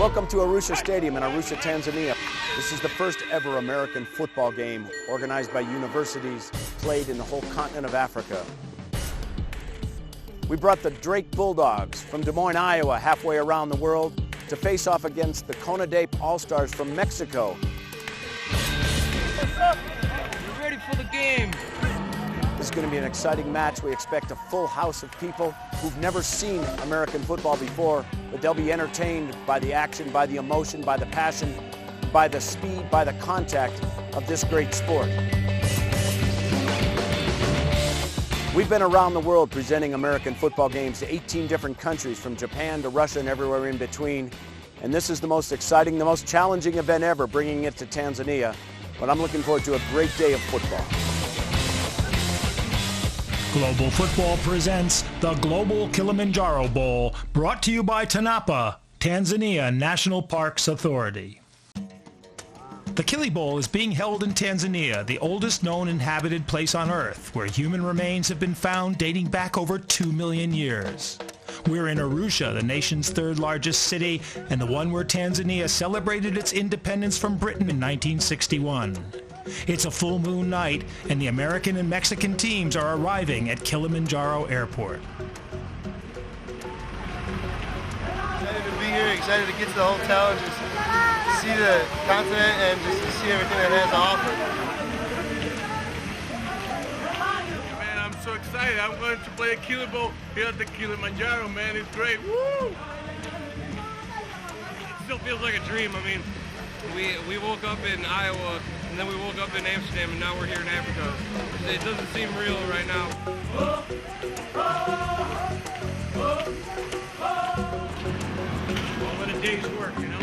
Welcome to Arusha Stadium in Arusha, Tanzania. This is the first ever American football game organized by universities, played in the whole continent of Africa. We brought the Drake Bulldogs from Des Moines, Iowa, halfway around the world to face off against the CONADEP All-Stars from Mexico. What's up? We're ready for the game. This is going to be an exciting match. We expect a full house of people who've never seen American football before, but they'll be entertained by the action, by the emotion, by the passion, by the speed, by the contact of this great sport. We've been around the world presenting American football games to 18 different countries, from Japan to Russia and everywhere in between. And this is the most exciting, the most challenging event ever, bringing it to Tanzania. But I'm looking forward to a great day of football. Global Football presents the Global Killimanjaro Bowl, brought to you by TANAPA, Tanzania National Parks Authority. The Kili Bowl is being held in Tanzania, the oldest known inhabited place on Earth, where human remains have been found dating back over 2 million years. We're in Arusha, the nation's third largest city, and the one where Tanzania celebrated its independence from Britain in 1961. It's a full moon night, and the American and Mexican teams are arriving at Killimanjaro Airport. Excited to be here, excited to get to the hotel and just see the continent and just to see everything that it has to offer. Man, I'm so excited. I'm going to play a Kili Bowl here at the Killimanjaro, man. It's great. Woo! It still feels like a dream. I mean, we woke up in Iowa, and then we woke up in Amsterdam, and now we're here in Africa. It doesn't seem real right now. All in a day's work, you know?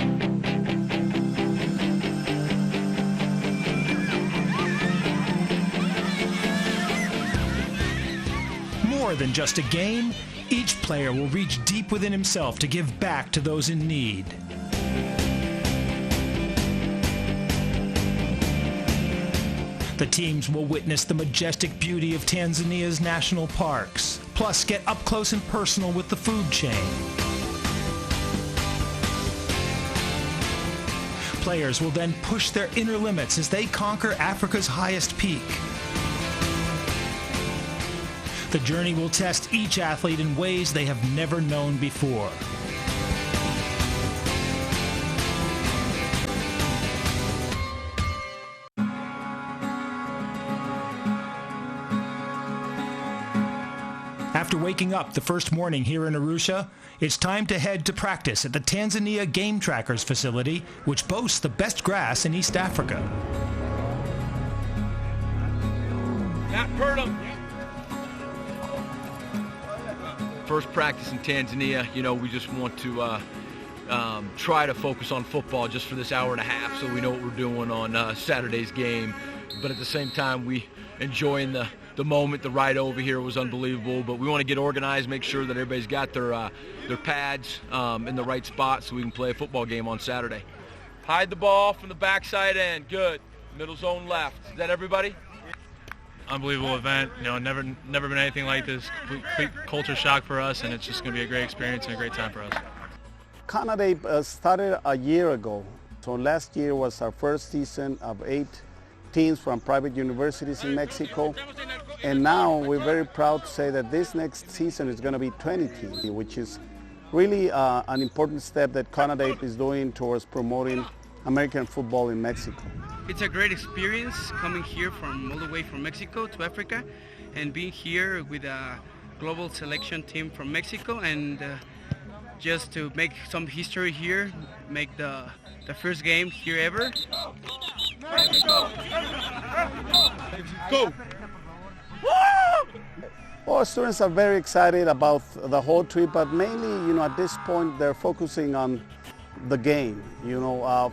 More than just a game, each player will reach deep within himself to give back to those in need. The teams will witness the majestic beauty of Tanzania's national parks, plus get up close and personal with the food chain. Players will then push their inner limits as they conquer Africa's highest peak. The journey will test each athlete in ways they have never known before. After waking up the first morning here in Arusha, it's time to head to practice at the Tanzania Game Trackers facility, which boasts the best grass in East Africa. Matt Purdom. First practice in Tanzania, you know, we just want to try to focus on football just for this hour and a half so we know what we're doing on Saturday's game. But at the same time, we enjoying the moment. The ride over here was unbelievable, but we want to get organized, make sure that everybody's got their pads in the right spot so we can play a football game on Saturday. Hide the ball from the backside end. Good. Middle zone left. Is that everybody? Unbelievable event. You know, never been anything like this. Complete culture shock for us, and it's just going to be a great experience and a great time for us. CONADEP started a year ago. So last year was our first season of 8 teams from private universities in Mexico. And now we're very proud to say that this next season is going to be 20 teams, which is really an important step that CONADEP is doing towards promoting American football in Mexico. It's a great experience coming here from all the way from Mexico to Africa and being here with a global selection team from Mexico, and just to make some history here, make the first game here ever. Go! Well, students are very excited about the whole trip, but mainly, at this point, they're focusing on the game.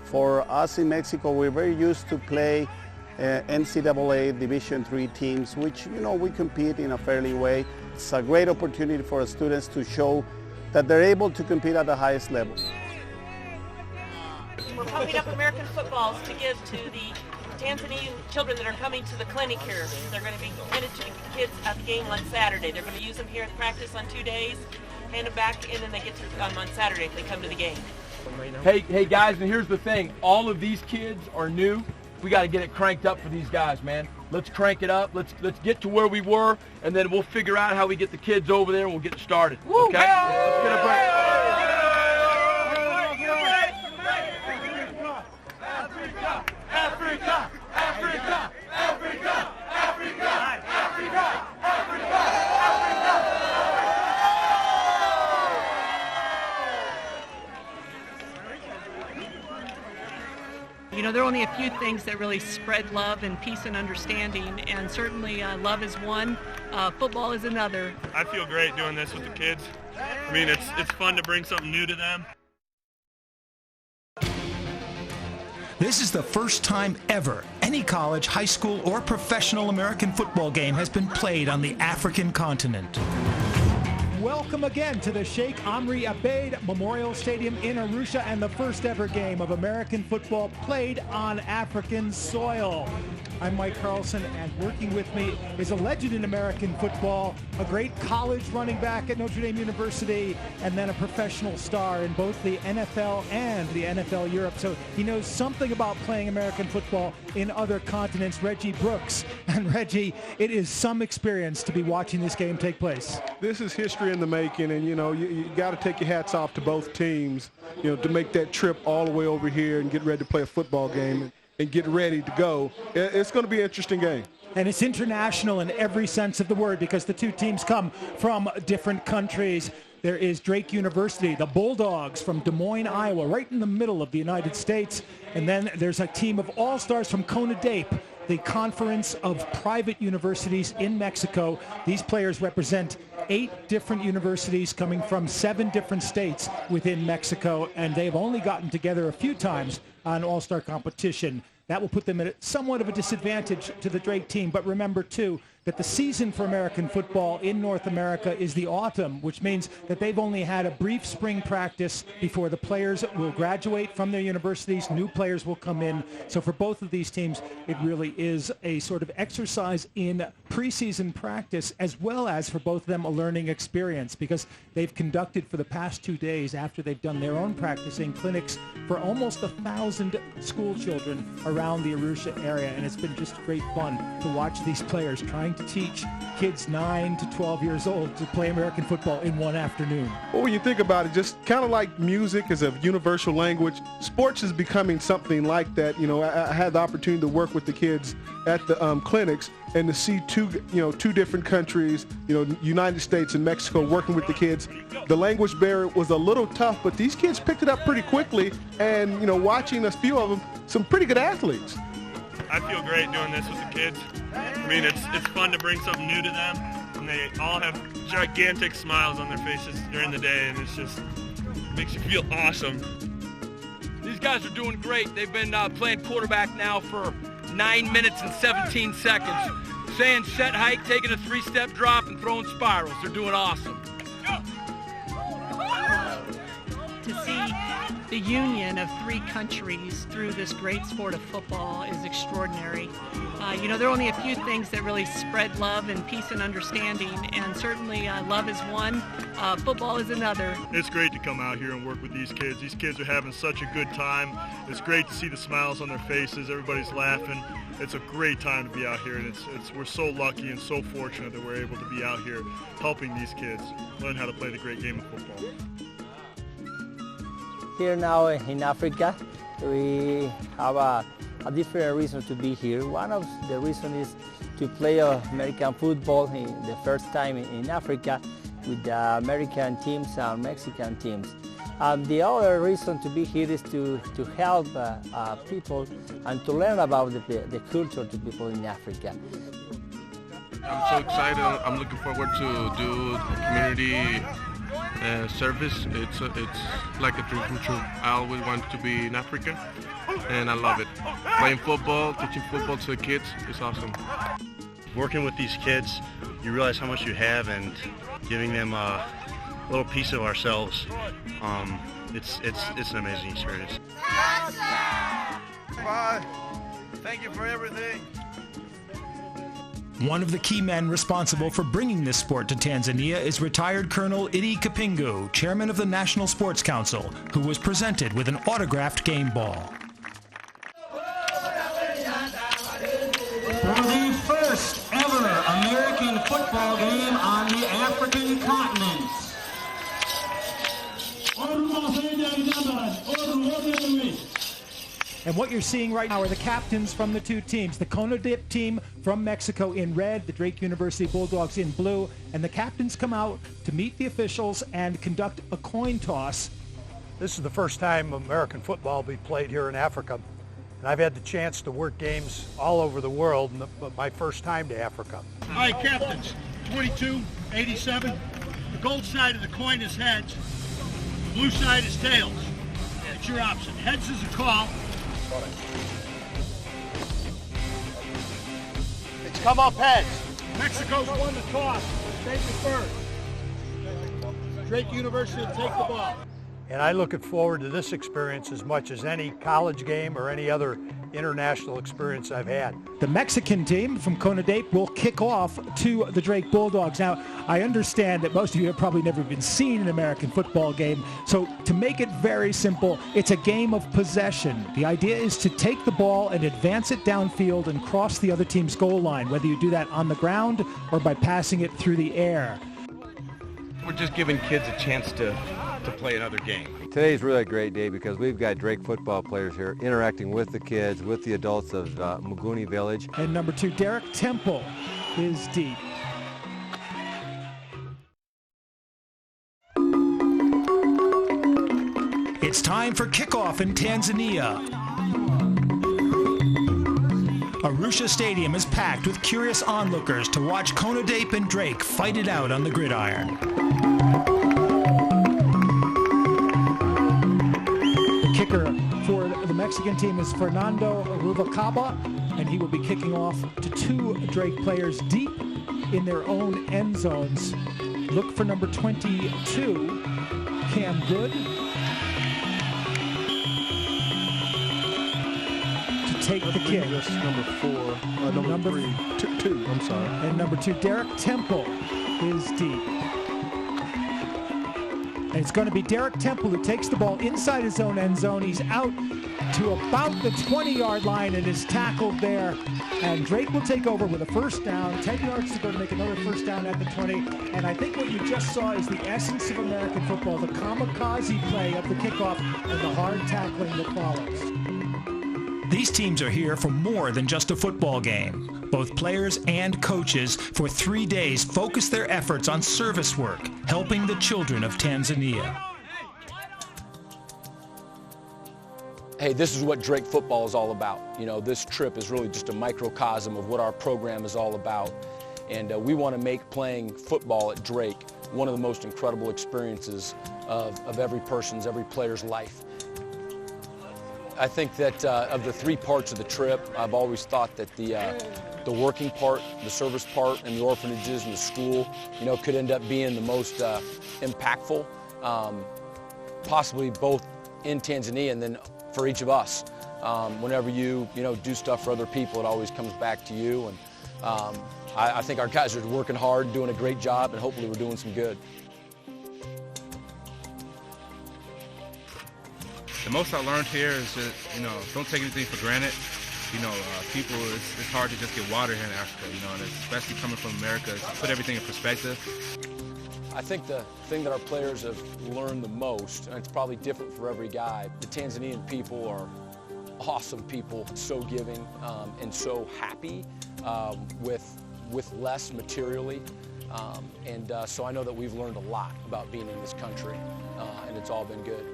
For us in Mexico, we're very used to play NCAA Division III teams, which, we compete in a fairly way. It's a great opportunity for students to show that they're able to compete at the highest level. We're pumping up American footballs to give to the Tanzanian children that are coming to the clinic here. They're going to be handed to the kids at the game on Saturday. They're going to use them here at practice on 2 days, hand them back, and then they get to them on Saturday if they come to the game. Hey guys, and here's the thing. All of these kids are new. We got to get it cranked up for these guys, man. Let's crank it up. Let's get to where we were, and then we'll figure out how we get the kids over there, and we'll get started. Okay? Let's get a break. Africa! Africa! Africa! Africa! Africa! Africa! You know, there are only a few things that really spread love and peace and understanding, and certainly love is one, football is another. I feel great doing this with the kids. I mean, it's fun to bring something new to them. This is the first time ever any college, high school, or professional American football game has been played on the African continent. Welcome again to the Sheikh Amri Abeid Memorial Stadium in Arusha and the first ever game of American football played on African soil. I'm Mike Carlson, and working with me is a legend in American football, a great college running back at Notre Dame University, and then a professional star in both the NFL and the NFL Europe. So he knows something about playing American football in other continents, Reggie Brooks. And Reggie, it is some experience to be watching this game take place. This is history in the making, and you got to take your hats off to both teams, to make that trip all the way over here and get ready to play a football game and get ready to go. It's going to be an interesting game. And it's international in every sense of the word because the two teams come from different countries. There is Drake University, the Bulldogs from Des Moines, Iowa, right in the middle of the United States. And then there's a team of all-stars from CONADEP, the Conference of Private Universities in Mexico. These players represent 8 different universities coming from 7 different states within Mexico, and they've only gotten together a few times on all-star competition. That will put them at somewhat of a disadvantage to the Drake team. But remember, too, that the season for American football in North America is the autumn, which means that they've only had a brief spring practice before the players will graduate from their universities. New players will come in. So for both of these teams, it really is a sort of exercise in preseason practice, as well as for both of them a learning experience, because they've conducted for the past 2 days, after they've done their own practicing, clinics for almost 1,000 school children around the Arusha area. And it's been just great fun to watch these players trying to teach kids 9 to 12 years old to play American football in one afternoon. Well, when you think about it, just kind of like music is a universal language, sports is becoming something like that. I had the opportunity to work with the kids at the clinics and to see two different countries, United States and Mexico, working with the kids. The language barrier was a little tough, but these kids picked it up pretty quickly, and watching a few of them, some pretty good athletes. I feel great doing this with the kids. I mean, it's fun to bring something new to them, and they all have gigantic smiles on their faces during the day, and it just makes you feel awesome. These guys are doing great. They've been playing quarterback now for 9 minutes and 17 seconds. Saying set hike, taking a 3-step drop, and throwing spirals. They're doing awesome. To see the union of 3 countries through this great sport of football is extraordinary. There are only a few things that really spread love and peace and understanding, and certainly love is one, football is another. It's great to come out here and work with these kids. These kids are having such a good time. It's great to see the smiles on their faces. Everybody's laughing. It's a great time to be out here, and we're so lucky and so fortunate that we're able to be out here helping these kids learn how to play the great game of football. Here now in Africa, we have a different reason to be here. One of the reasons is to play American football the first time in Africa with the American teams and Mexican teams. The other reason to be here is to help people and to learn about the culture to people in Africa. I'm so excited. I'm looking forward to do community service. It's like a dream come true. I always want to be in Africa, and I love it. Playing football, teaching football to the kids is awesome. Working with these kids, you realize how much you have, and giving them a little piece of ourselves. It's an amazing experience. Bye. Thank you for everything. One of the key men responsible for bringing this sport to Tanzania is retired Colonel Idi Kapingu, chairman of the National Sports Council, who was presented with an autographed game ball. For the first ever American football game on the African continent. And what you're seeing right now are the captains from the two teams. The CONADIP team from Mexico in red, the Drake University Bulldogs in blue, and the captains come out to meet the officials and conduct a coin toss. This is the first time American football will be played here in Africa. And I've had the chance to work games all over the world, but my first time to Africa. All right, captains, 22, 87. The gold side of the coin is heads. The blue side is tails. It's your option. Heads is a call. It's come up heads. Mexico's won the toss. Take it first. Drake University will take the ball. And I look forward to this experience as much as any college game or any other international experience I've had. The Mexican team from CONADIP will kick off to the Drake Bulldogs. Now, I understand that most of you have probably never been seen an American football game, so to make it very simple, it's a game of possession. The idea is to take the ball and advance it downfield and cross the other team's goal line, whether you do that on the ground or by passing it through the air. We're just giving kids a chance to play another game. Today's really a great day because we've got Drake football players here interacting with the kids, with the adults of Muguni Village. And number 2, Derek Temple is deep. It's time for kickoff in Tanzania. Arusha Stadium is packed with curious onlookers to watch CONADIP and Drake fight it out on the gridiron. Kicker for the Mexican team is Fernando Rubalcaba, and he will be kicking off to 2 Drake players deep in their own end zones. Look for number 22, Cam Good, to take the kick. That's number 4, number 3, 2, I'm sorry. And number 2, Derek Temple is deep. And it's going to be Derek Temple who takes the ball inside his own end zone. He's out to about the 20-yard line and is tackled there. And Drake will take over with a first down, 10 yards to go to make another first down at the 20. And I think what you just saw is the essence of American football, the kamikaze play of the kickoff and the hard tackling that follows. These teams are here for more than just a football game. Both players and coaches for 3 days focus their efforts on service work, helping the children of Tanzania. Hey, this is what Drake football is all about. You know, this trip is really just a microcosm of what our program is all about. And we want to make playing football at Drake one of the most incredible experiences of every player's life. I think that of the 3 parts of the trip, I've always thought that the working part, the service part, and the orphanages and the school, you know, could end up being the most impactful, possibly both in Tanzania and then for each of us. Whenever you do stuff for other people, it always comes back to you. And I think our guys are working hard, doing a great job, and hopefully we're doing some good. The most I learned here is that, don't take anything for granted. People, it's hard to just get water here in Africa, and especially coming from America, to put everything in perspective. I think the thing that our players have learned the most, and it's probably different for every guy, the Tanzanian people are awesome people, so giving and so happy with less materially. So I know that we've learned a lot about being in this country, and it's all been good.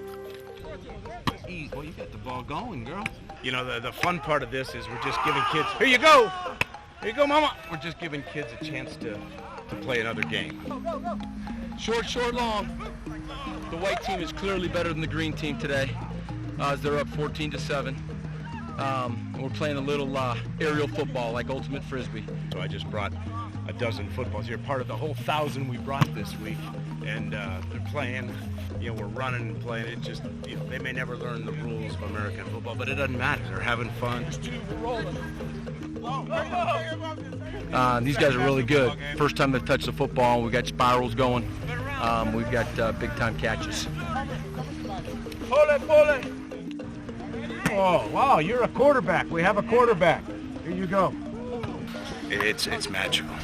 Well, you got the ball going, girl. You know, the fun part of this is we're just giving kids, here you go, mama. We're just giving kids a chance to play another game. Short, long. The white team is clearly better than the green team today, as they're up 14-7. We're playing a little aerial football like ultimate frisbee. So I just brought a dozen footballs here, part of the whole 1,000 we brought this week, and they're playing. We're running and playing. It just, they may never learn the rules of American football, but it doesn't matter. They're having fun. These guys are really good. First time they've touched the football. We got spirals going. We've got big time catches. Pull it. Oh, wow, you're a quarterback. We have a quarterback. Here you go. It's magical.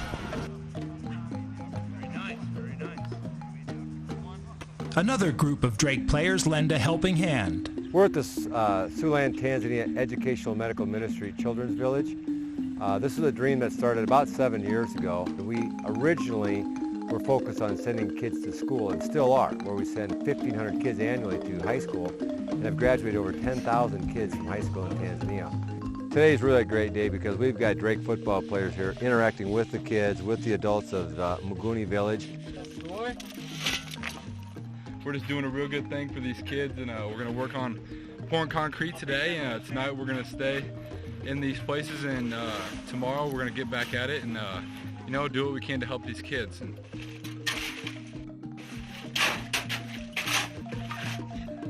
Another group of Drake players lend a helping hand. We're at the Siouxland, Tanzania Educational Medical Ministry Children's Village. This is a dream that started about 7 years ago. We originally were focused on sending kids to school, and still are, where we send 1,500 kids annually to high school and have graduated over 10,000 kids from high school in Tanzania. Today is really a great day because we've got Drake football players here interacting with the kids, with the adults of Muguni Village. We're just doing a real good thing for these kids, and we're going to work on pouring concrete today. Tonight we're going to stay in these places, and tomorrow we're going to get back at it and do what we can to help these kids.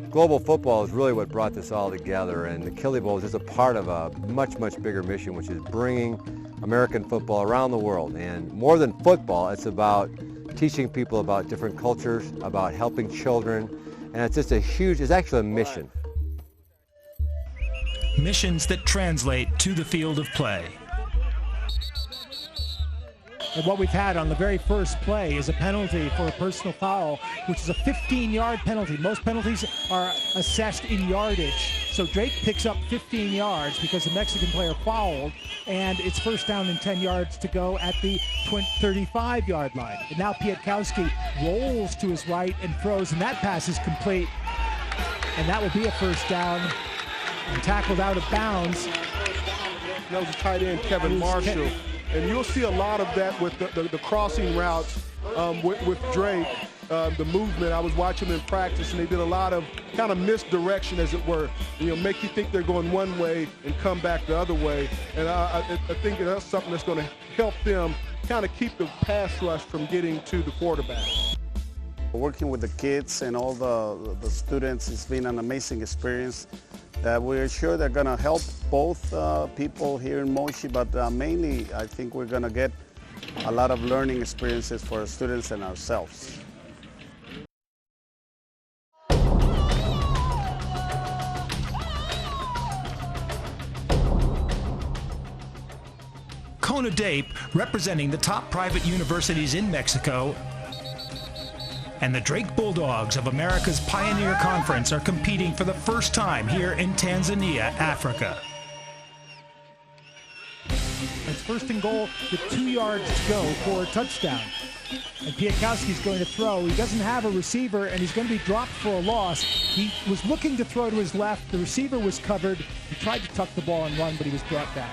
Global football is really what brought this all together, and the Killy Bowl is just a part of a much, much bigger mission, which is bringing American football around the world. And more than football, it's about teaching people about different cultures, about helping children, and it's just it's actually a mission. Missions that translate to the field of play. And what we've had on the very first play is a penalty for a personal foul, which is a 15-yard penalty. Most penalties are assessed in yardage. So Drake picks up 15 yards because the Mexican player fouled, and it's first down and 10 yards to go at the 35-yard line. And now Pietkowski rolls to his right and throws, and that pass is complete. And that will be a first down and tackled out of bounds. That was a tight end, Kevin Marshall. And you'll see a lot of that with the crossing routes with Drake, the movement. I was watching them in practice, and they did a lot of kind of misdirection, as it were. Make you think they're going one way and come back the other way. And I think that's something that's going to help them kind of keep the pass rush from getting to the quarterback. Working with the kids and all the students has been an amazing experience. We're sure they're going to help both people here in Moshi, but mainly I think we're going to get a lot of learning experiences for our students and ourselves. CONADEP, representing the top private universities in Mexico, and the Drake Bulldogs of America's Pioneer Conference are competing for the first time here in Tanzania, Africa. It's first and goal with 2 yards to go for a touchdown. And Pietkowski's going to throw. He doesn't have a receiver, and he's going to be dropped for a loss. He was looking to throw to his left. The receiver was covered. He tried to tuck the ball and run, but he was brought down.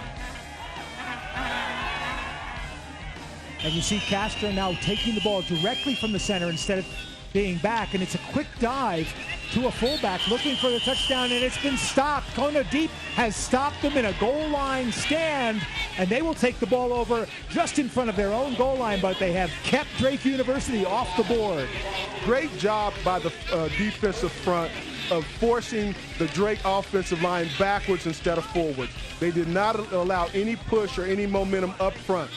And you see Castro now taking the ball directly from the center instead of being back, and it's a quick dive to a fullback looking for the touchdown, and it's been stopped. CONADEP has stopped them in a goal line stand, and they will take the ball over just in front of their own goal line, but they have kept Drake University off the board. Great job by the defensive front of forcing the Drake offensive line backwards instead of forwards. They did not allow any push or any momentum up front.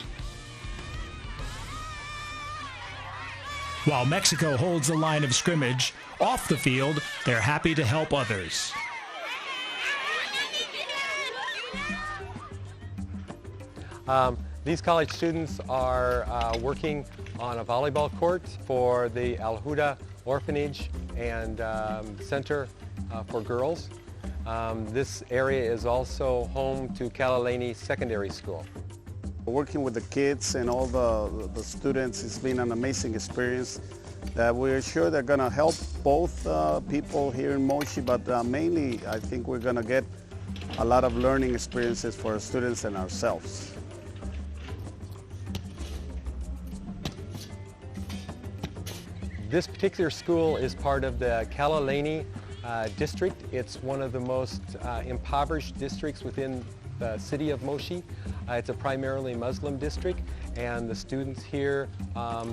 While Mexico holds the line of scrimmage, off the field, they're happy to help others. These college students are working on a volleyball court for the Al Huda Orphanage and Center for Girls. This area is also home to Kalaleni Secondary School. Working with the kids and all the students has been an amazing experience. We're sure they're going to help both people here in Moshi, but mainly I think we're going to get a lot of learning experiences for our students and ourselves. This particular school is part of the Kalaleni district. It's one of the most impoverished districts within the city of Moshi. It's a primarily Muslim district, and the students here,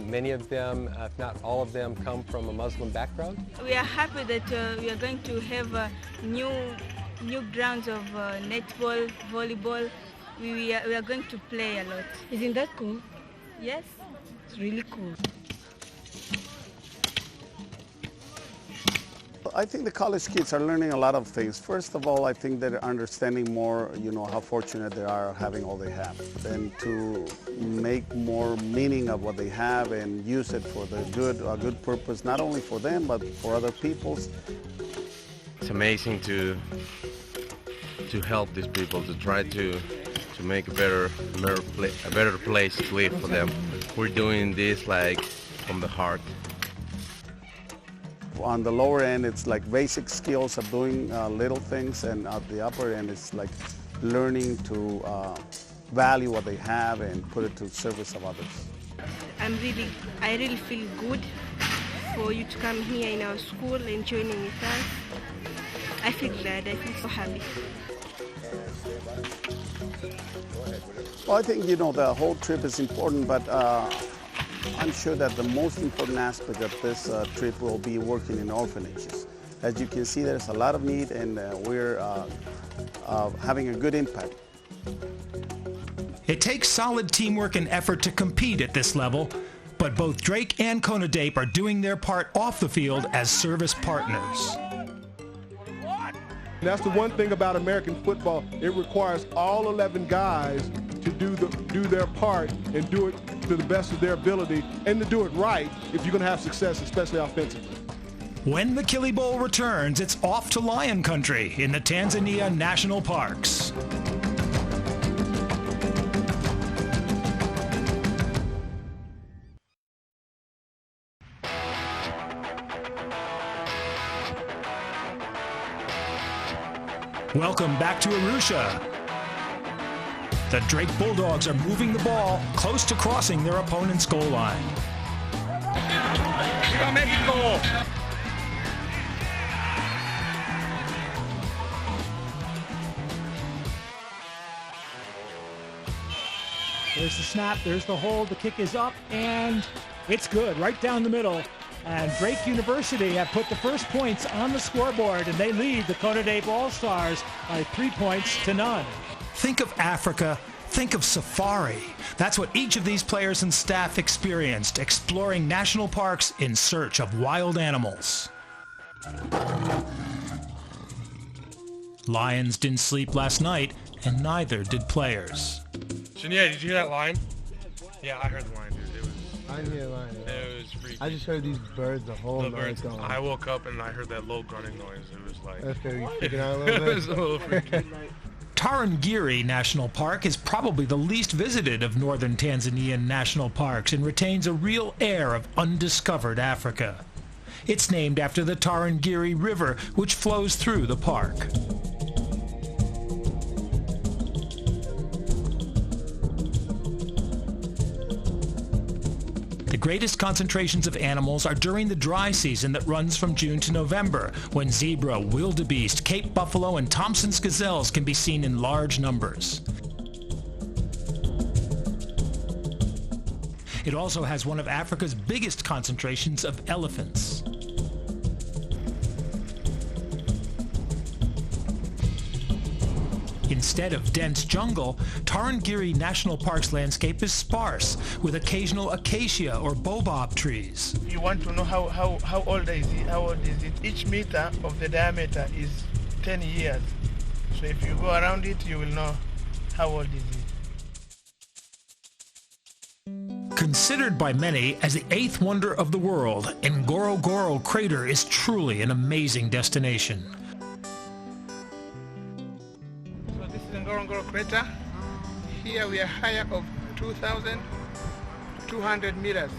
many of them, if not all of them, come from a Muslim background. We are happy that we are going to have new grounds of netball, volleyball, we are going to play a lot. Isn't that cool? Yes. It's really cool. I think the college kids are learning a lot of things. First of all, I think they're understanding more, how fortunate they are having all they have, and to make more meaning of what they have and use it for a good purpose, not only for them, but for other people's. It's amazing to help these people, to try to make a better place to live for them. We're doing this like from the heart. On the lower end, it's like basic skills of doing little things, and at the upper end, it's like learning to value what they have and put it to service of others. I really feel good for you to come here in our school and joining with us. I feel glad. I feel so happy. Well, I think, the whole trip is important, but I'm sure that the most important aspect of this trip will be working in orphanages. As you can see, there's a lot of need, and we're having a good impact. It takes solid teamwork and effort to compete at this level, but both Drake and CONADAPE are doing their part off the field as service partners. That's the one thing about American football. It requires all 11 guys to do their part and do it to the best of their ability, and to do it right if you're going to have success, especially offensively. When the Killy Bowl returns, it's off to lion country in the Tanzania National Parks. Welcome back to Arusha. The Drake Bulldogs are moving the ball close to crossing their opponent's goal line. ¡Viva México! There's the snap, there's the hold, the kick is up, and it's good, right down the middle. And Drake University have put the first points on the scoreboard, and they lead the CONADAPE All-Stars by 3 points to none. Think of Africa, think of safari. That's what each of these players and staff experienced, exploring national parks in search of wild animals. Lions didn't sleep last night, and neither did players. Shania, did you hear that line? Yeah, I heard the line, dude. I didn't hear a line. It was freaky. I just heard these birds the whole night going. I woke up and I heard that low grunting noise. It was like... That's fair. You freaking out a little bit? It was a little freaky. Tarangire National Park is probably the least visited of northern Tanzanian national parks and retains a real air of undiscovered Africa. It's named after the Tarangire River, which flows through the park. The greatest concentrations of animals are during the dry season that runs from June to November, when zebra, wildebeest, Cape buffalo, and Thompson's gazelles can be seen in large numbers. It also has one of Africa's biggest concentrations of elephants. Instead of dense jungle, Tarangire National Park's landscape is sparse, with occasional acacia or baobab trees. You want to know how old is it? Each meter of the diameter is 10 years. So if you go around it, you will know how old is it. Considered by many as the 8th wonder of the world, Ngorongoro Crater is truly an amazing destination. Ngorongoro Crater. Here we are higher of 2,200 meters.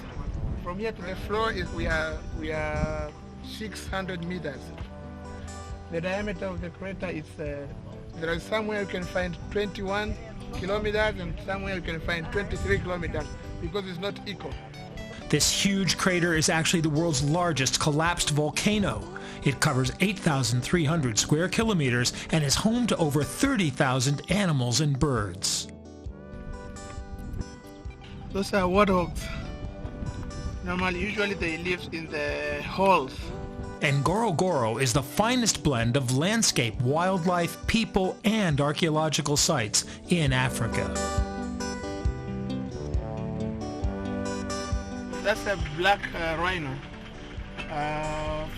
From here to the floor we are 600 meters. The diameter of the crater is there is somewhere you can find 21 kilometers and somewhere you can find 23 kilometers because it's not equal. This huge crater is actually the world's largest collapsed volcano. It covers 8,300 square kilometers and is home to over 30,000 animals and birds. Those are warthogs. Usually they live in the holes And Ngorongoro is the finest blend of landscape, wildlife, people, and archaeological sites in Africa. That's a black rhino.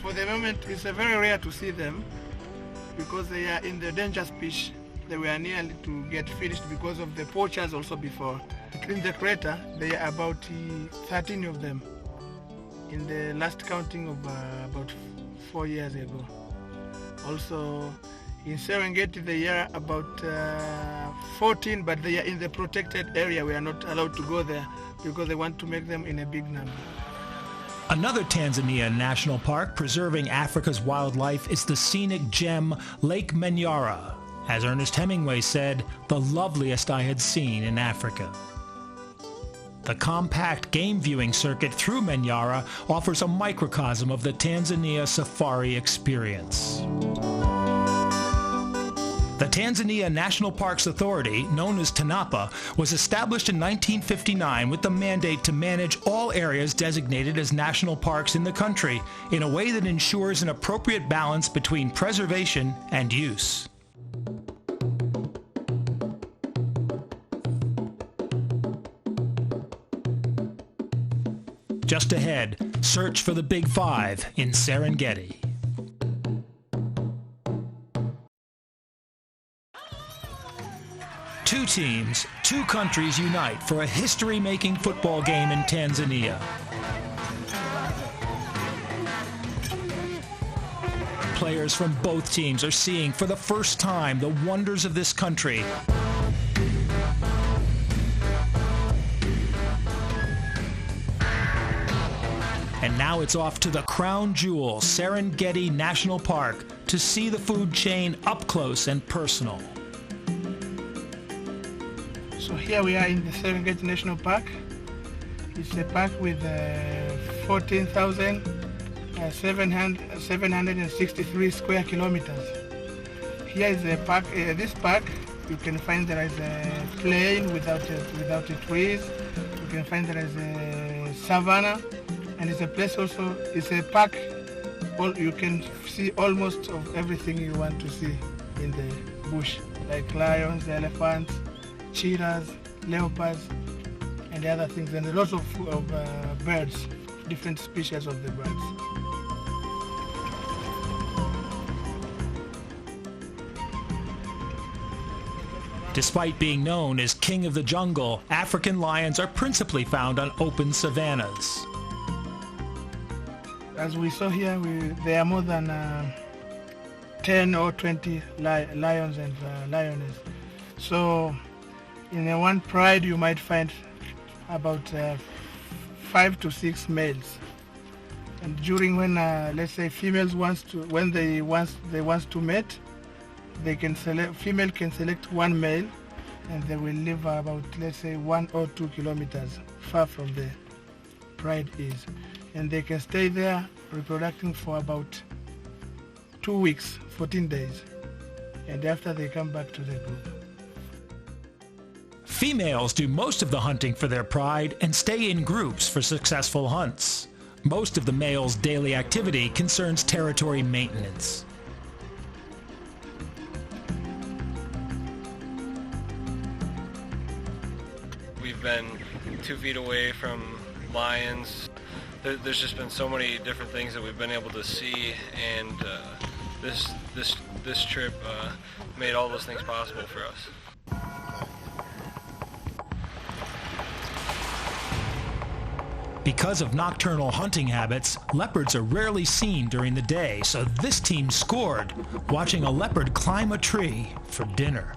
For the moment, it's very rare to see them because they are in the danger species. They were nearly to get finished because of the poachers also before. In the crater, there are about 13 of them in the last counting of about 4 years ago. Also, in Serengeti, they are about 14, but they are in the protected area. We are not allowed to go there because they want to make them in a big number. Another Tanzania national park preserving Africa's wildlife is the scenic gem Lake Manyara. As Ernest Hemingway said, the loveliest I had seen in Africa. The compact game viewing circuit through Manyara offers a microcosm of the Tanzania safari experience. The Tanzania National Parks Authority, known as TANAPA, was established in 1959 with the mandate to manage all areas designated as national parks in the country in a way that ensures an appropriate balance between preservation and use. Just ahead, search for the Big Five in Serengeti. Two teams, two countries unite for a history-making football game in Tanzania. Players from both teams are seeing for the first time the wonders of this country. And now it's off to the crown jewel, Serengeti National Park, to see the food chain up close and personal. So here we are in the Serengeti National Park. It's a park with 14,763 square kilometers. Here is a park. This park, you can find there is a plain without the trees. You can find there is a savanna. And it's a place also, it's a park, you can see almost of everything you want to see in the bush, like lions, elephants, cheetahs, leopards, and the other things, and lots of birds, different species of the birds. Despite being known as king of the jungle, African lions are principally found on open savannas. As we saw here, there are more than 10 or 20 lions and lioness. So in one pride you might find about 5 to 6 males. And during when let's say females want to mate, they can select, female can select one male, and they will live about, let's say, 1 or 2 kilometers far from the pride is. And they can stay there reproducing for about 2 weeks, 14 days. And after they come back to the group. Females do most of the hunting for their pride and stay in groups for successful hunts. Most of the males' daily activity concerns territory maintenance. We've been 2 feet away from lions. There's just been so many different things that we've been able to see, and this trip made all those things possible for us. Because of nocturnal hunting habits, leopards are rarely seen during the day, so this team scored, watching a leopard climb a tree for dinner.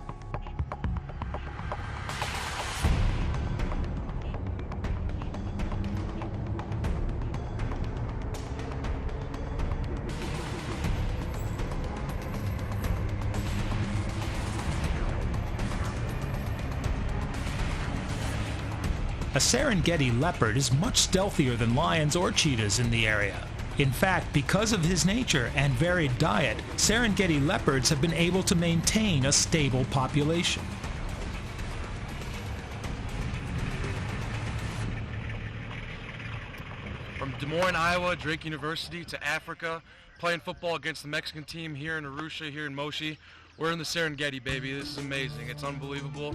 A Serengeti leopard is much stealthier than lions or cheetahs in the area. In fact, because of his nature and varied diet, Serengeti leopards have been able to maintain a stable population. From Des Moines, Iowa, Drake University to Africa, playing football against the Mexican team here in Arusha, here in Moshi. We're in the Serengeti, baby. This is amazing. It's unbelievable.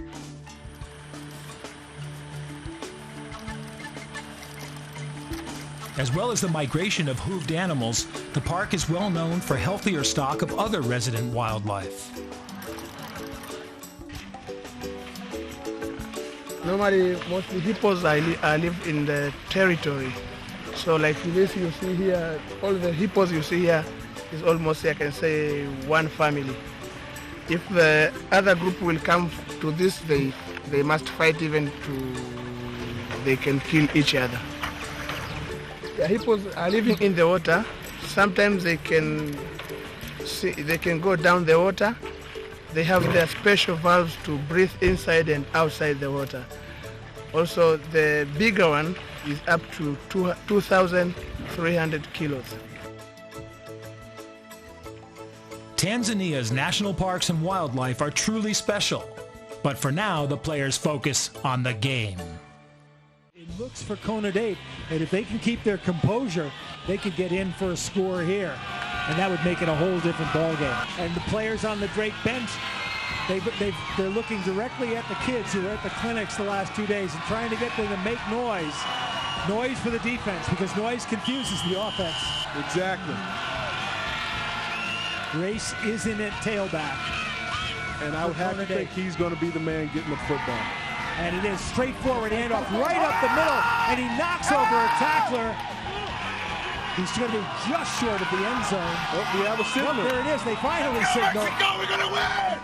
As well as the migration of hooved animals, the park is well known for healthier stock of other resident wildlife. Normally, mostly hippos live in the territory. So like this you see here, all the hippos you see here is almost, I can say, one family. If the other group will come to this, they must fight even they can kill each other. The hippos are living in the water. Sometimes they can go down the water. They have their special valves to breathe inside and outside the water. Also, the bigger one is up to 2,300 kilos. Tanzania's national parks and wildlife are truly special. But for now, the players focus on the game. It looks for Kona Dape that if they can keep their composure, they could get in for a score here. And that would make it a whole different ballgame. And the players on the Drake bench, they're looking directly at the kids who were at the clinics the last 2 days and trying to get them to make noise. Noise for the defense, because noise confuses the offense. Exactly. Race is in at tailback. And I would have to think he's going to be the man getting the football. And it is straightforward handoff right up the middle, and he knocks over a tackler. He's going to be just short of the end zone. Oh, we have a signal. Look, there it is. They finally signal. Mexico, we're going to win!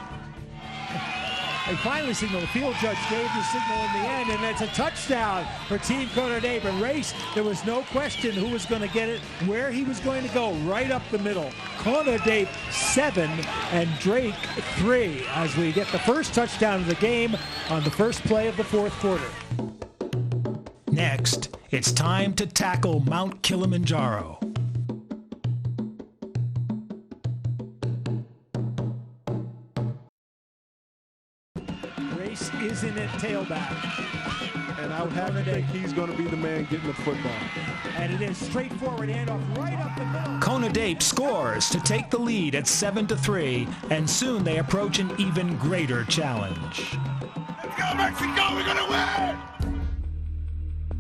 They finally signaled. The field judge gave the signal in the end, and it's a touchdown for Team Kona Dape. And race, there was no question who was going to get it, where he was going to go, right up the middle. Kona Dape 7 and Drake 3 as we get the first touchdown of the game on the first play of the fourth quarter. Next, it's time to tackle Mount Killimanjaro. Race is in at tailback. And I would have to think he's going to be the man getting the football. And it is straightforward handoff right up the middle. Kona Dape scores to take the lead at 7-3, and soon they approach an even greater challenge. Let's go, Mexico! We're going to win!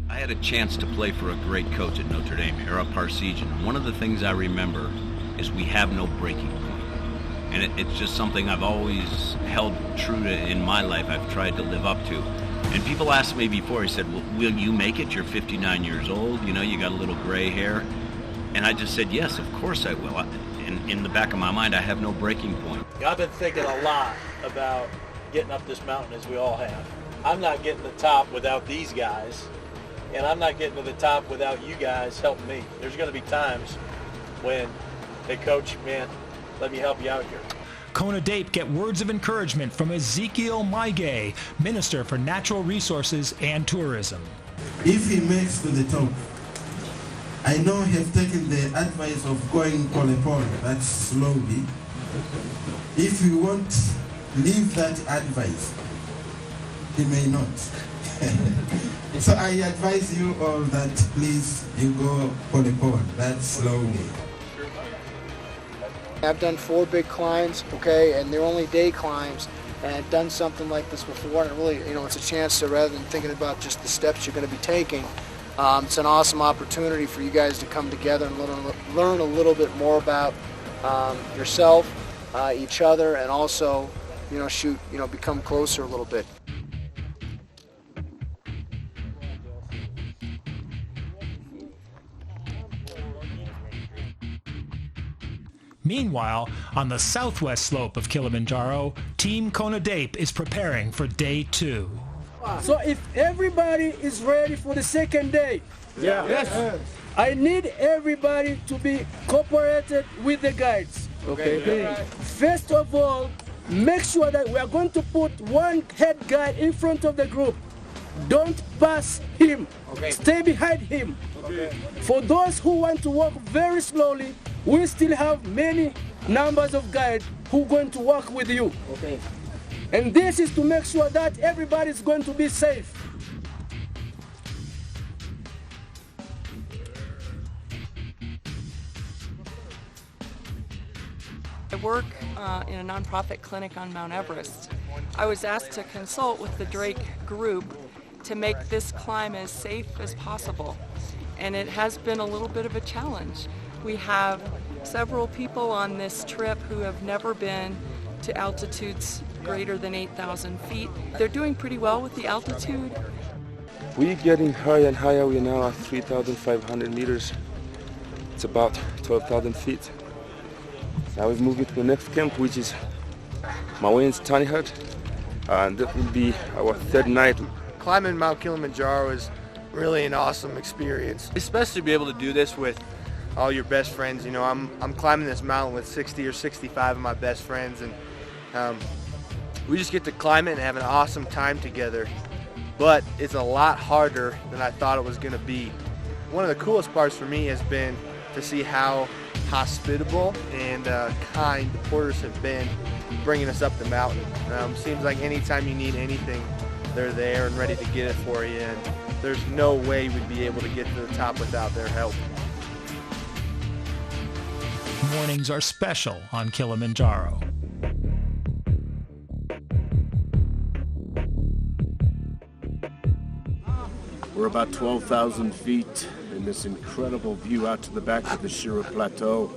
I had a chance to play for a great coach at Notre Dame, Ara Parsegian. One of the things I remember is we have no breaking point. And it's just something I've always held true to in my life. I've tried to live up to. And people asked me before, he said, well, will you make it? You're 59 years old, you know, you got a little gray hair. And I just said, yes, of course I will. And in the back of my mind, I have no breaking point. I've been thinking a lot about getting up this mountain, as we all have. I'm not getting to the top without these guys, and I'm not getting to the top without you guys helping me. There's going to be times when, hey, coach, man, let me help you out here. Kona Dape get words of encouragement from Ezekiel Maige, Minister for Natural Resources and Tourism. If he makes to the top, I know he has taken the advice of going pole, that's slowly. If you won't leave that advice, he may not. So I advise you all that please you go pole, that's slowly. I've done 4 big climbs, okay, and they're only day climbs, and I've done something like this before, and it really, you know, it's a chance to, rather than thinking about just the steps you're going to be taking, it's an awesome opportunity for you guys to come together and learn a little bit more about yourself, each other, and also, you know, become closer a little bit. Meanwhile, on the southwest slope of Kilimanjaro, Team Kona Dape is preparing for day 2. So if everybody is ready for the second day, yes. I need everybody to be cooperated with the guides. Okay. First of all, make sure that we are going to put one head guide in front of the group. Don't pass him. Okay. Stay behind him. Okay. For those who want to walk very slowly, we still have many numbers of guides who are going to walk with you. Okay. And this is to make sure that everybody is going to be safe. I work in a nonprofit clinic on Mount Everest. I was asked to consult with the Drake group to make this climb as safe as possible, and it has been a little bit of a challenge. We have several people on this trip who have never been to altitudes greater than 8,000 feet. They're doing pretty well with the altitude. We're getting higher and higher. We're now at 3,500 meters. It's about 12,000 feet. Now we're moving to the next camp, which is Mawen's Tiny Hut, and that will be our third night. Climbing Mount Kilimanjaro is really an awesome experience, especially to be able to do this with all your best friends. You know, I'm climbing this mountain with 60 or 65 of my best friends, and we just get to climb it and have an awesome time together. But it's a lot harder than I thought it was going to be. One of the coolest parts for me has been to see how hospitable and kind the porters have been bringing us up the mountain. Seems like anytime you need anything, they're there and ready to get it for you, and there's no way we'd be able to get to the top without their help. Mornings are special on Kilimanjaro. We're about 12,000 feet in this incredible view out to the back of the Shira Plateau,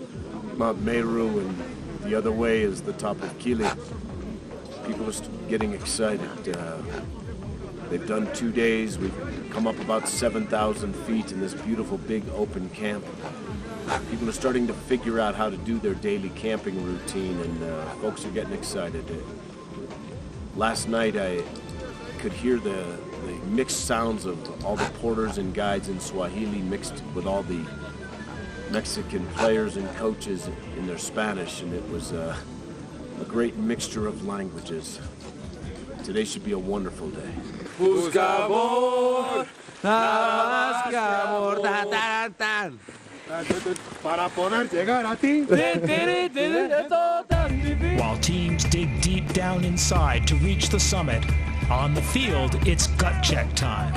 Mount Meru, and the other way is the top of Kili. People are getting excited. They've done 2 days. We've come up about 7,000 feet in this beautiful big open camp. People are starting to figure out how to do their daily camping routine, and folks are getting excited. Last night I could hear the mixed sounds of all the porters and guides in Swahili mixed with all the Mexican players and coaches in their Spanish, and it was a great mixture of languages. Today should be a wonderful day. Buscamor, nada más que amor, Para poder llegar a ti. While teams dig deep down inside to reach the summit, on the field, it's gut check time.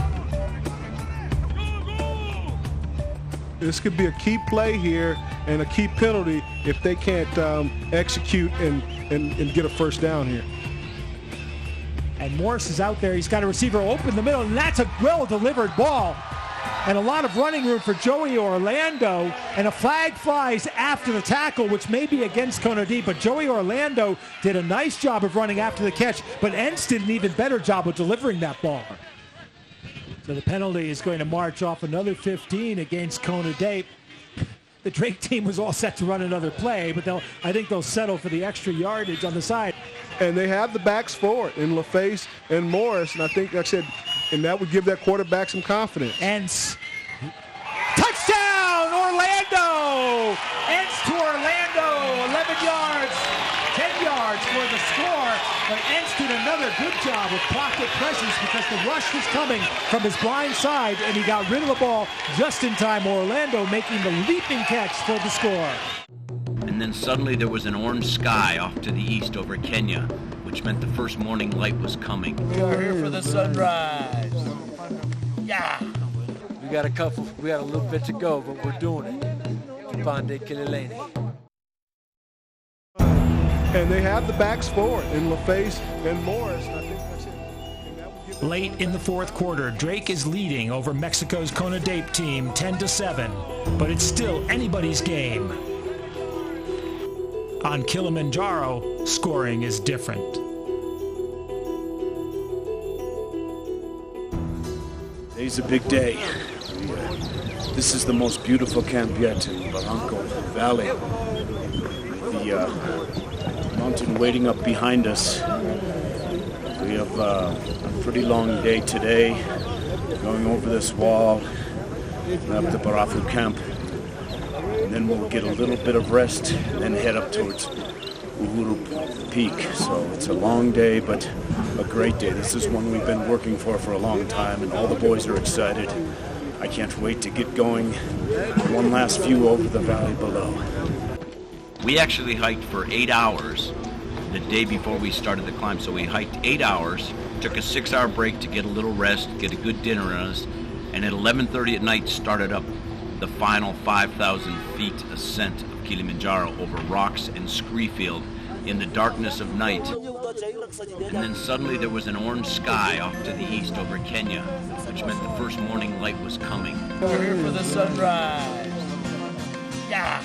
This could be a key play here and a key penalty if they can't execute and get a first down here. And Morris is out there. He's got a receiver open in the middle, and that's a well-delivered ball. And a lot of running room for Joey Orlando, and a flag flies after the tackle, which may be against Kona Deep, but Joey Orlando did a nice job of running after the catch, but Entz did an even better job of delivering that ball. So the penalty is going to march off another 15 against Kona Deep. The Drake team was all set to run another play, but I think they'll settle for the extra yardage on the side. And they have the backs for it in LaFace and Morris, and I think, like I said, and that would give that quarterback some confidence. Entz. Touchdown, Orlando! Entz to Orlando, 11 yards, 10 yards for the score. But Entz did another good job with pocket presence because the rush was coming from his blind side, and he got rid of the ball just in time. Orlando making the leaping catch for the score. And then suddenly there was an orange sky off to the east over Kenya, which meant the first morning light was coming. We are here for the sunrise. Yeah. We got a little bit to go, but we're doing it. Pande Kilileni. And they have the backs for it in LaFace and Morris. I think that's it. Late in the fourth quarter, Drake is leading over Mexico's Kona Deep team 10-7, but it's still anybody's game. On Kilimanjaro, scoring is different. Today's a big day. This is the most beautiful camp yet in Barranco Valley. The mountain waiting up behind us. We have a pretty long day today, going over this wall and up the Barafu camp. And then we'll get a little bit of rest and then head up towards Uhuru Peak. So it's a long day, but a great day. This is one we've been working for a long time, and all the boys are excited. I can't wait to get going. One last view over the valley below. We actually hiked for 8 hours the day before we started the climb. So we hiked 8 hours, took a 6-hour break to get a little rest, get a good dinner on us, and at 11:30 at night started up the final 5,000 feet ascent of Killimanjaro over rocks and scree field in the darkness of night. And then suddenly there was an orange sky off to the east over Kenya, which meant the first morning light was coming. We're here for the sunrise. Yeah.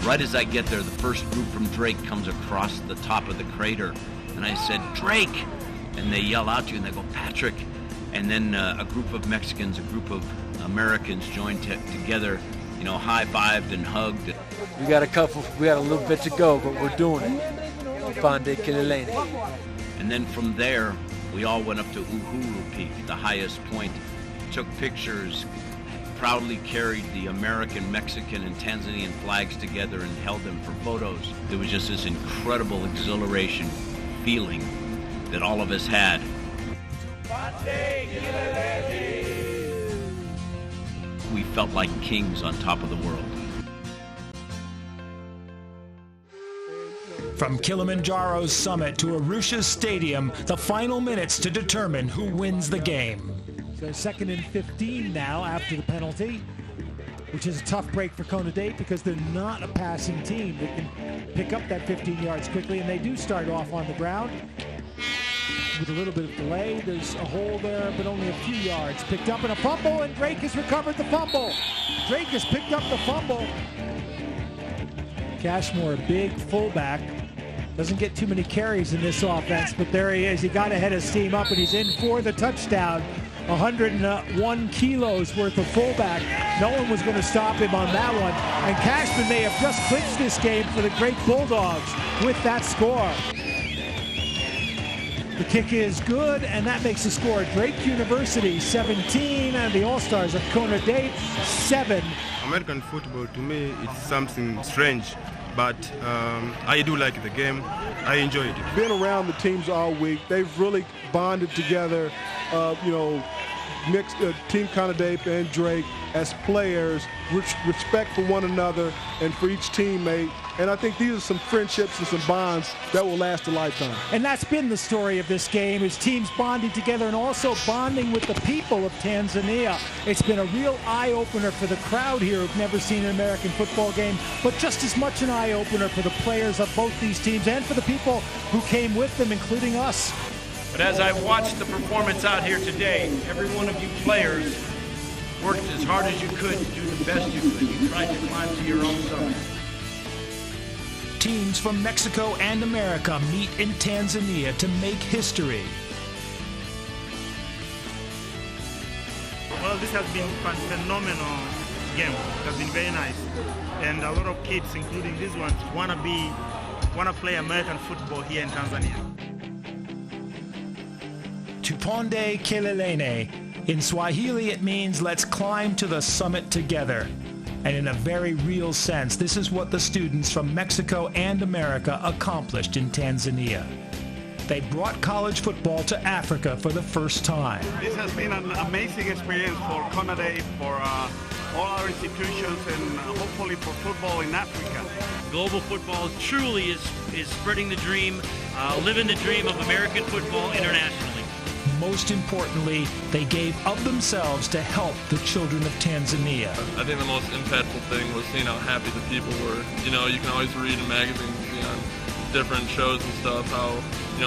Right as I get there, the first group from Drake comes across the top of the crater, and I said, "Drake!" And they yell out to you, and they go, "Patrick!" And then a group of Mexicans, a group of Americans joined together, you know, high-fived and hugged. We got a little bit to go, but we're doing it. Fonde Kililene. And then from there, we all went up to Uhuru Peak, the highest point, took pictures, proudly carried the American, Mexican, and Tanzanian flags together and held them for photos. There was just this incredible exhilaration feeling that all of us had. We felt like kings on top of the world. From Kilimanjaro's summit to Arusha's stadium, the final minutes to determine who wins the game. So 2nd and 15 now after the penalty, which is a tough break for Kona Date because they're not a passing team. They can pick up that 15 yards quickly, and they do start off on the ground. With a little bit of delay, there's a hole there, but only a few yards. Picked up in a fumble, and Drake has recovered the fumble. Drake has picked up the fumble. Cashmore, big fullback. Doesn't get too many carries in this offense, but there he is. He got ahead of steam up, and he's in for the touchdown. 101 kilos worth of fullback. No one was going to stop him on that one. And Cashman may have just clinched this game for the great Bulldogs with that score. The kick is good, and that makes the score Drake University 17, and the All-Stars of Kona Date 7. American football, to me, it's something strange, but I do like the game. I enjoyed it. Been around the teams all week. They've really bonded together, mixed Team Kona Date and Drake as players, respect for one another and for each teammate. And I think these are some friendships and some bonds that will last a lifetime. And that's been the story of this game, is teams bonding together and also bonding with the people of Tanzania. It's been a real eye-opener for the crowd here who've never seen an American football game, but just as much an eye-opener for the players of both these teams and for the people who came with them, including us. But as I watched the performance out here today, every one of you players worked as hard as you could to do the best you could. You tried to climb to your own summit. Teams from Mexico and America meet in Tanzania to make history. Well, this has been a phenomenal game. It has been very nice. And a lot of kids, including these ones, want to play American football here in Tanzania. Tuponde Kelelene. In Swahili, it means let's climb to the summit together. And in a very real sense, this is what the students from Mexico and America accomplished in Tanzania. They brought college football to Africa for the first time. This has been an amazing experience for Kona Date, for all our institutions, and hopefully for football in Africa. Global football truly is spreading the dream, living the dream of American football internationally. Most importantly, they gave of themselves to help the children of Tanzania. I think the most impactful thing was seeing how happy the people were. You know, you can always read in magazines, on different shows and stuff, how,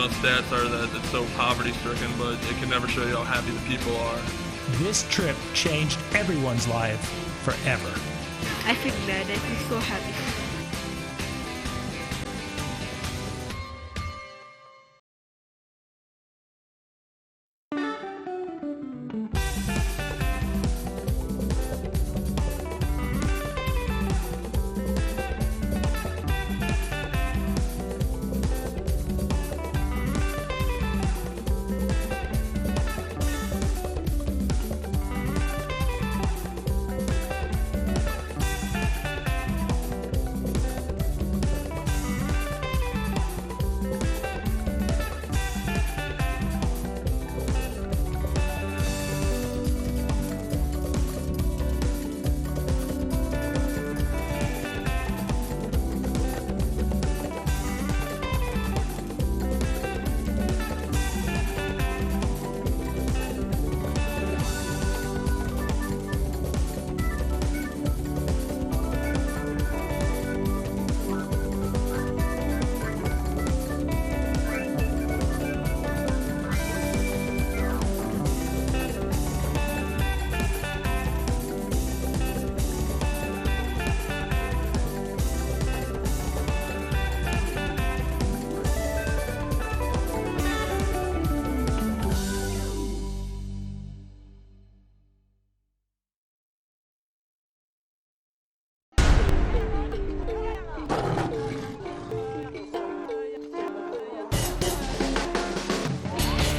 stats are that it's so poverty-stricken, but it can never show you how happy the people are. This trip changed everyone's life forever. I feel glad. I feel so happy.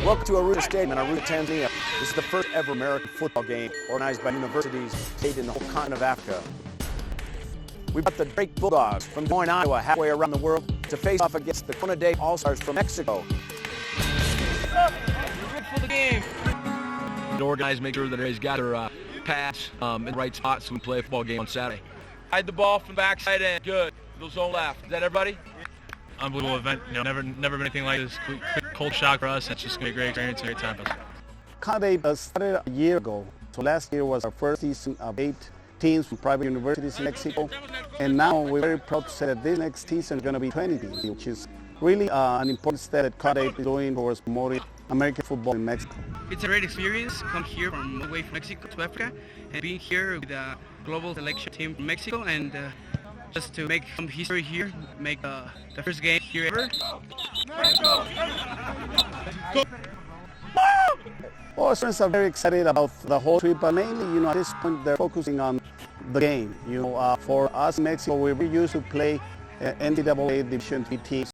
Welcome to Arusha Stadium in Arusha, Tanzania. This is the first ever American football game organized by universities based in the whole continent of Africa. We brought the Drake Bulldogs from Des Moines, Iowa, halfway around the world to face off against the Kona Day All-Stars from Mexico. We're good for the game. To organize, make sure that everybody's got their pass in the right spot so we can play a football game on Saturday. Hide the ball from the backside end. Good. Little zone left. Is that everybody? Unbelievable event. Never been anything like this. Quick cold shock for us. It's just gonna be a great experience, a great time for us. Kona Day started a year ago. So last year was our first season of 8 teams from private universities in Mexico. And now we're very proud to say that this next season is going to be 20 teams, which is really an important step that Kona Day is doing towards promoting American football in Mexico. It's a great experience. Come here from away from Mexico to Africa and being here with the global selection team from Mexico and just to make some history here, make the first game here ever. Well, our students are very excited about the whole trip, but mainly, at this point, they're focusing on the game. For us in Mexico, we're used to play NCAA Division III teams